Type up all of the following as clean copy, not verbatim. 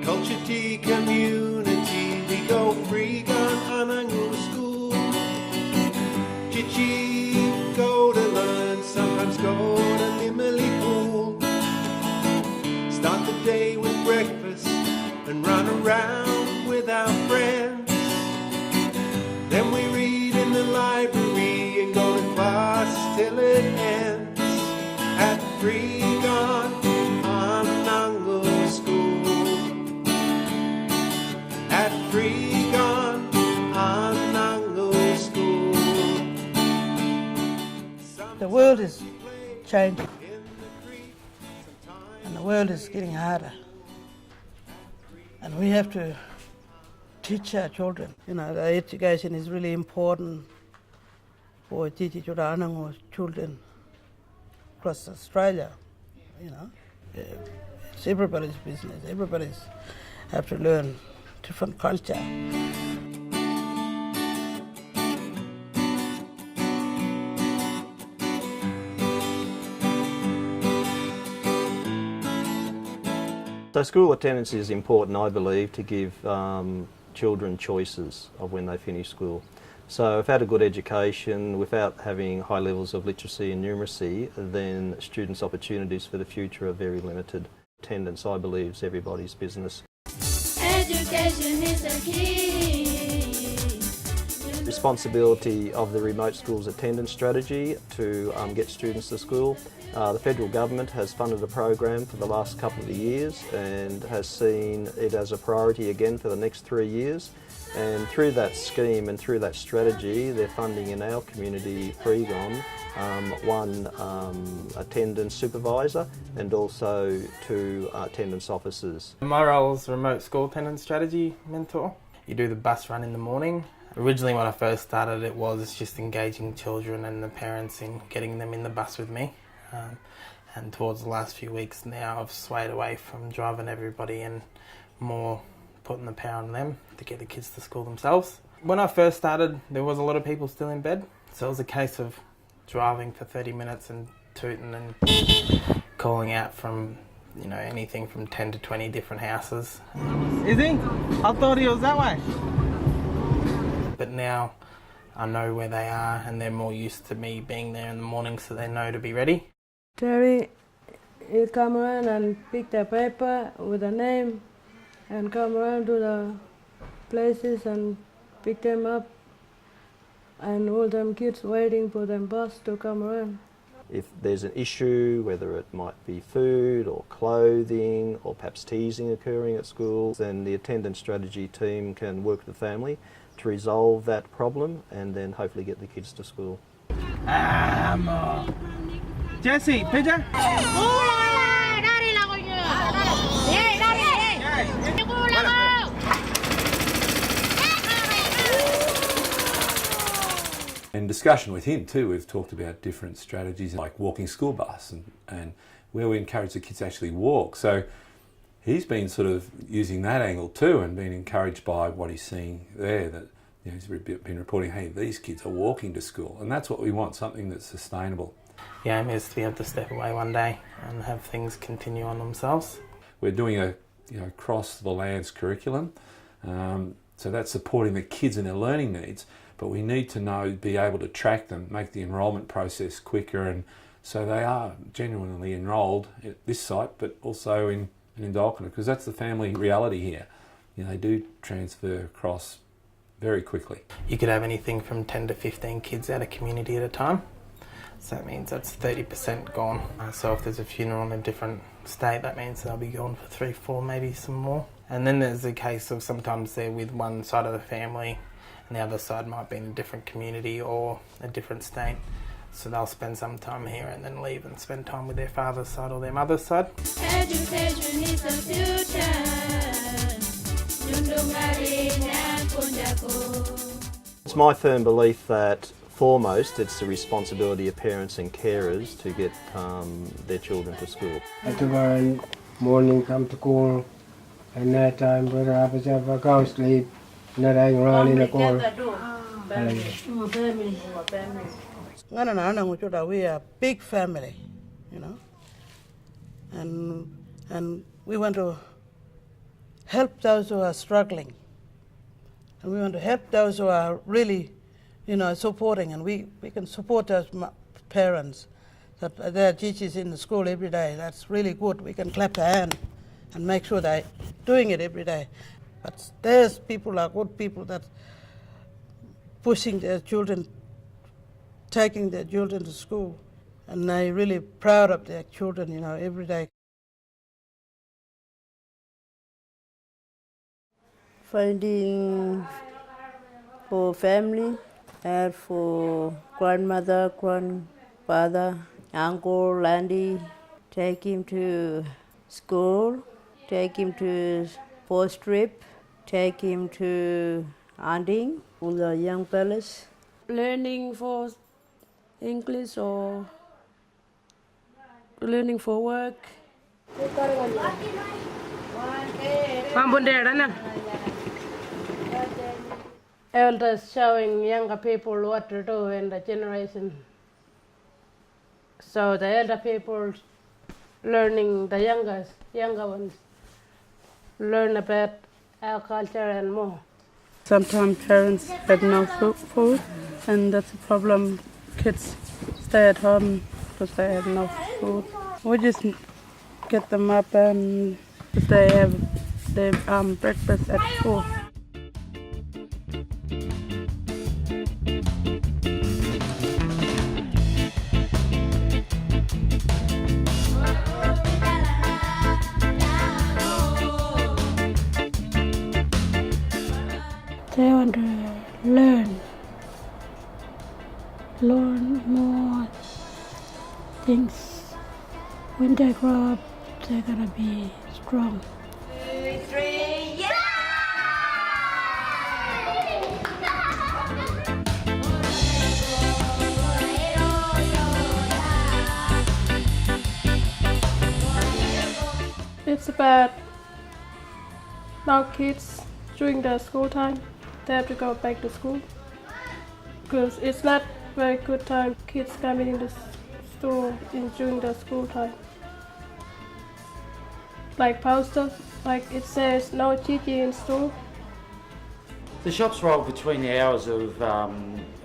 Culture tea community, we go free gun anangu school. Chichi, go to learn, sometimes go to Nimili pool. Start the day with breakfast and run around with our friends. Then we read in the library and go to class till it ends at free gun anangu school. At free gun anangu school. The world is changing and the world is getting harder, and we have to teach our children. You know, the education is really important for children across Australia. You know, it's everybody's business. Everybody's have to learn different culture. So school attendance is important, I believe, to give children choices of when they finish school. So if they had a good education without having high levels of literacy and numeracy, then students' opportunities for the future are very limited. Attendance, I believe, is everybody's business. Education is the key. Responsibility of the remote schools attendance strategy to get students to school. The federal government has funded a program for the last couple of years and has seen it as a priority again for the next 3 years. And through that scheme and through that strategy, they're funding in our community, Freegon, one attendance supervisor and also 2 attendance officers. My role is remote school attendance strategy mentor. You do the bus run in the morning. Originally when I first started, it was just engaging children and the parents in getting them in the bus with me. And towards the last few weeks now, I've swayed away from driving everybody and more putting the power on them to get the kids to school themselves. When I first started, there was a lot of people still in bed, so it was a case of driving for 30 minutes and tooting and calling out from, you know, anything from 10 to 20 different houses. Is he? I thought he was that way. But now I know where they are and they're more used to me being there in the morning, so they know to be ready. Terry, he'll come around and pick the paper with a name and come around to the places and pick them up, and all them kids waiting for them bus to come around. If there's an issue, whether it might be food or clothing or perhaps teasing occurring at school, then the attendance strategy team can work with the family to resolve that problem and then hopefully get the kids to school. Jesse, picture? In discussion with him too, we've talked about different strategies like walking school bus and where we encourage the kids to actually walk. So he's been sort of using that angle too and been encouraged by what he's seeing there, that he's been reporting, hey, these kids are walking to school, and that's what we want, something that's sustainable. The aim is to be able to step away one day and have things continue on themselves. We're doing a across the lands curriculum, so that's supporting the kids and their learning needs, but we need to be able to track them, make the enrolment process quicker, and so they are genuinely enrolled at this site but also in Indalkina, because that's the family reality here. They do transfer across very quickly. You could have anything from 10 to 15 kids out of community at a time. So that means that's 30% gone. So if there's a funeral in a different state, that means they'll be gone for 3, 4, maybe some more. And then there's a case of sometimes they're with one side of the family and the other side might be in a different community or a different state. So they'll spend some time here and then leave and spend time with their father's side or their mother's side. Education is the future. It's my firm belief that foremost it's the responsibility of parents and carers to get their children to school. At the morning come to school, and night time brother I can't sleep, not hang around in the corner. We are a big family, and we want to help those who are struggling. And we want to help those who are really, supporting, and we can support those parents that their teachers in the school every day. That's really good. We can clap their hand and make sure they're doing it every day. But there's people are good people that pushing their children, taking their children to school, and they're really proud of their children, every day. Finding for family and for grandmother, grandfather, uncle, auntie, take him to school, take him to sports trip, take him to hunting with the young fellas. Learning for English or learning for work. Elders showing younger people what to do in the generation. So the elder people learning the younger ones, learn about our culture and more. Sometimes parents have no food, and that's a problem. Kids stay at home because they have no food. We just get them up and they have their breakfast at school. They want to learn more things. When they grow up, they're gonna be strong. 2, 3, yeah! It's about now kids during the school time. They have to go back to school because it's not very good time. Kids coming in the store during the school time. Like posters, like it says no chichi in store. The shops roll between the hours of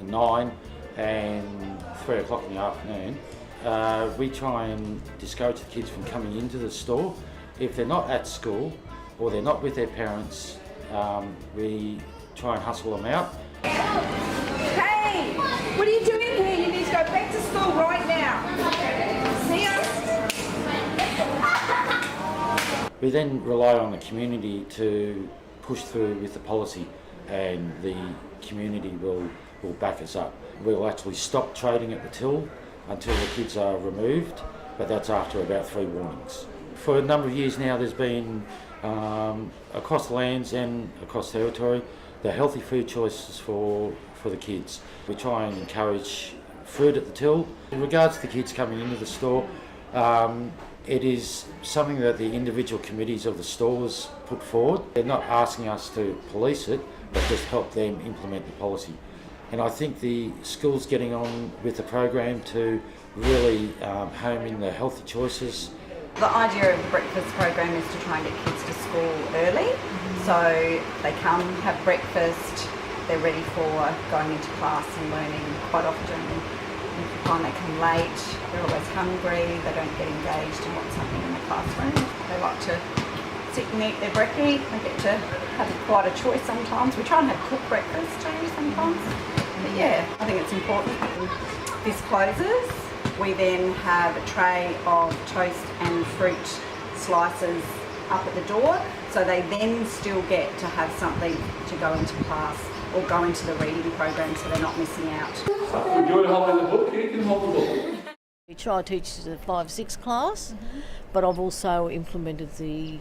9 and 3 o'clock in the afternoon. We try and discourage the kids from coming into the store. If they're not at school or they're not with their parents, we try and hustle them out. Hey, what are you doing here? You need to go back to school right now. See us? We then rely on the community to push through with the policy, and the community will back us up. We'll actually stop trading at the till until the kids are removed, but that's after about 3 warnings. For a number of years now, there's been across the lands and across territory, the healthy food choices for the kids. We try and encourage fruit at the till. In regards to the kids coming into the store, it is something that the individual committees of the stores put forward. They're not asking us to police it, but just help them implement the policy. And I think the school's getting on with the program to really home in the healthy choices. The idea of the breakfast program is to try and get kids to school early, so they come, have breakfast, they're ready for going into class and learning. Quite often, if you find they come late, they're always hungry, they don't get engaged in what's happening in the classroom. They like to sit and eat their brekkie, they get to have quite a choice sometimes. We try and have cooked breakfast too sometimes, but yeah, I think it's important. This closes. We then have a tray of toast and fruit slices up at the door, so they then still get to have something to go into class or go into the reading program, so they're not missing out. If you want to hold the book, you can hold the book. We try to teach the 5-6 class, but I've also implemented the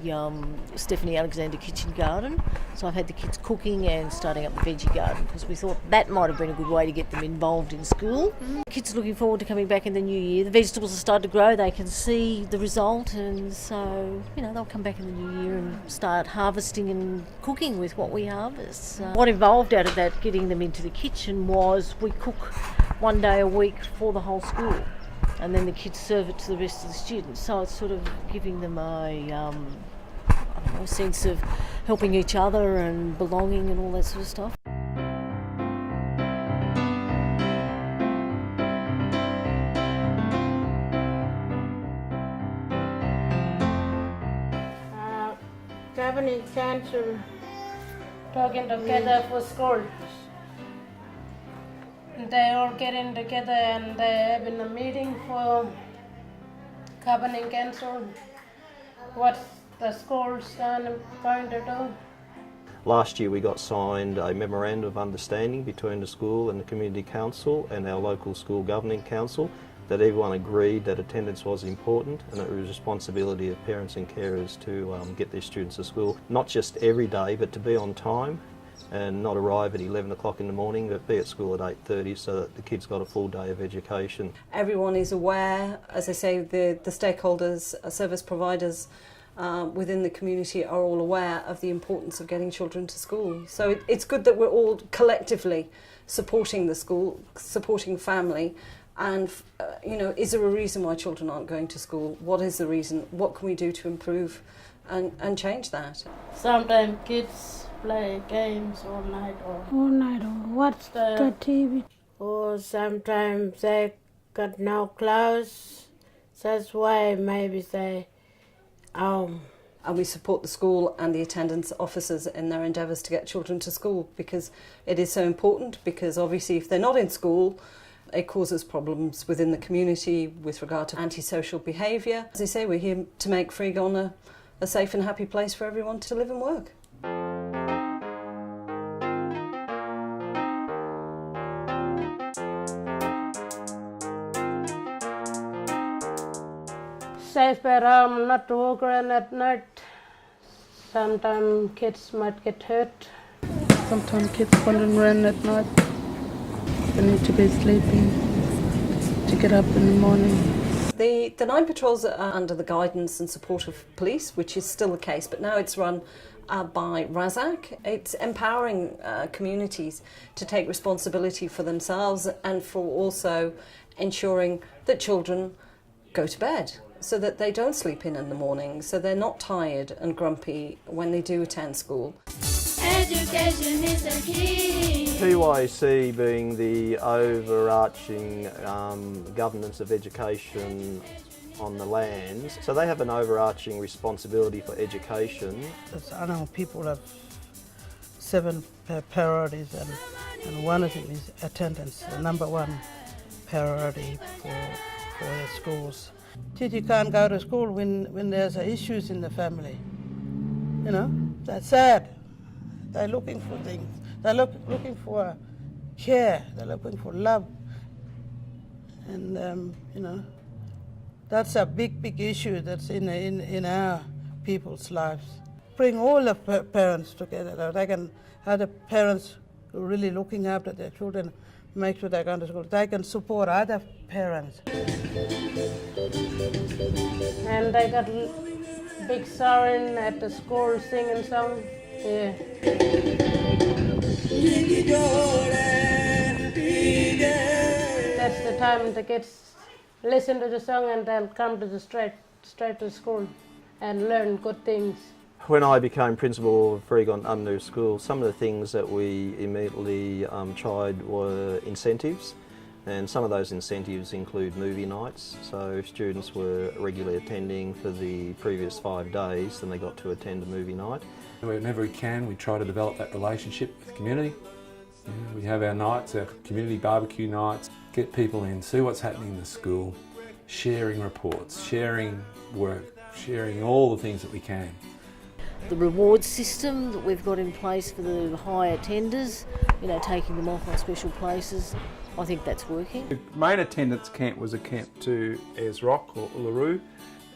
Stephanie Alexander kitchen garden. So I've had the kids cooking and starting up the veggie garden because we thought that might have been a good way to get them involved in school. Kids are looking forward to coming back in the new year. The vegetables have started to grow, they can see the result, and so they'll come back in the new year and start harvesting and cooking with what we harvest. What evolved out of that, getting them into the kitchen, was we cook one day a week for the whole school. And then the kids serve it to the rest of the students. So it's sort of giving them a a sense of helping each other and belonging and all that sort of stuff. Governing Council talking together for school. They all getting together and they're having a meeting for Governing Council. What the school's going to do. Last year we got signed a memorandum of understanding between the school and the community council and our local school governing council that everyone agreed that attendance was important and it was a responsibility of parents and carers to get their students to school, not just every day but to be on time and not arrive at 11 o'clock in the morning but be at school at 8:30 so that the kids got a full day of education. Everyone is aware, as I say, the stakeholders, service providers within the community are all aware of the importance of getting children to school. So it's good that we're all collectively supporting the school, supporting family. And, is there a reason why children aren't going to school? What is the reason? What can we do to improve and change that? Sometimes kids play games all night or watch the TV. Or sometimes they got no clothes. That's why maybe they And we support the school and the attendance officers in their endeavours to get children to school because it is so important, because obviously if they're not in school, it causes problems within the community with regard to antisocial behaviour. As I say, we're here to make Freegon a safe and happy place for everyone to live and work. safe at home, not to walk around at night. Sometimes kids might get hurt. Sometimes kids wandering around at night. They need to be sleeping to get up in the morning. The night patrols are under the guidance and support of police, which is still the case, but now it's run by RASAC. It's empowering communities to take responsibility for themselves and for also ensuring that children go to bed so that they don't sleep in the morning, so they're not tired and grumpy when they do attend school. Education is the key. PYC being the overarching governance of education on the lands, so they have an overarching responsibility for education. I know people have 7 priorities and one of them is attendance, the number 1 priority for the schools. Titi can't go to school when there's issues in the family. You know, that's sad. They're looking for things. They're looking for care. They're looking for love. And, you know, that's a big issue that's in our people's lives. Bring all the parents together. They can have the parents who are really looking after their children, make sure they go to school. They can support other parents. And they got big siren at the school singing song. Yeah. That's the time the kids listen to the song and they'll come to the straight to school and learn good things. When I became principal of Freegon Umnu School, some of the things that we immediately tried were incentives, and some of those incentives include movie nights. So if students were regularly attending for the previous 5 days, then they got to attend a movie night. Whenever we can, we try to develop that relationship with the community. We have our nights, our community barbecue nights, get people in, see what's happening in the school, sharing reports, sharing work, sharing all the things that we can. The reward system that we've got in place for the high attenders, you know, taking them off on special places, I think that's working. The main attendance camp was a camp to Ayers Rock or Uluru,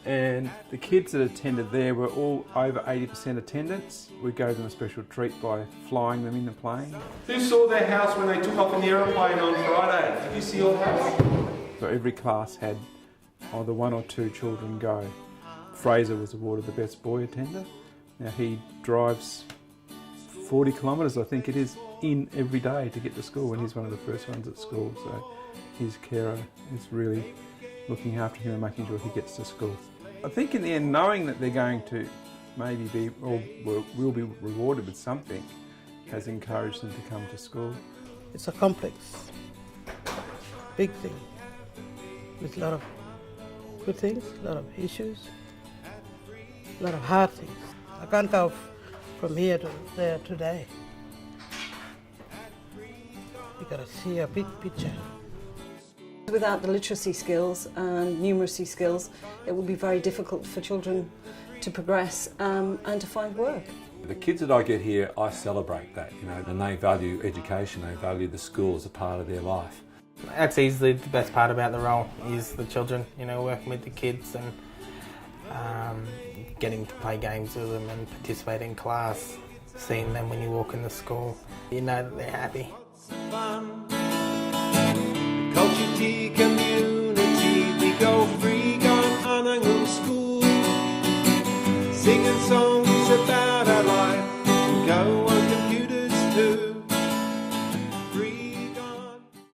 and the kids that attended there were all over 80% attendance. We gave them a special treat by flying them in the plane. Who saw their house when they took off in the aeroplane on Friday? Did you see your house? So every class had either 1 or 2 children go. Fraser was awarded the best boy attender. Now he drives 40 kilometres, I think it is, in every day to get to school, and he's one of the first ones at school. So his carer is really looking after him and making sure he gets to school. I think in the end, knowing that they're going to maybe be or will be rewarded with something, has encouraged them to come to school. It's a complex, big thing with a lot of good things, a lot of issues, a lot of hard things. I can't go from here to there today. You gotta see a big picture. Without the literacy skills and numeracy skills, it will be very difficult for children to progress and to find work. The kids that I get here, I celebrate that, you know, and they value education, they value the school as a part of their life. That's easily the best part about the role, is the children, you know, working with the kids and getting to play games with them and participate in class, seeing them when you walk in the school, you know that they're happy. Culture tea community, we go free, gone Anangu school, singing songs about our life, we go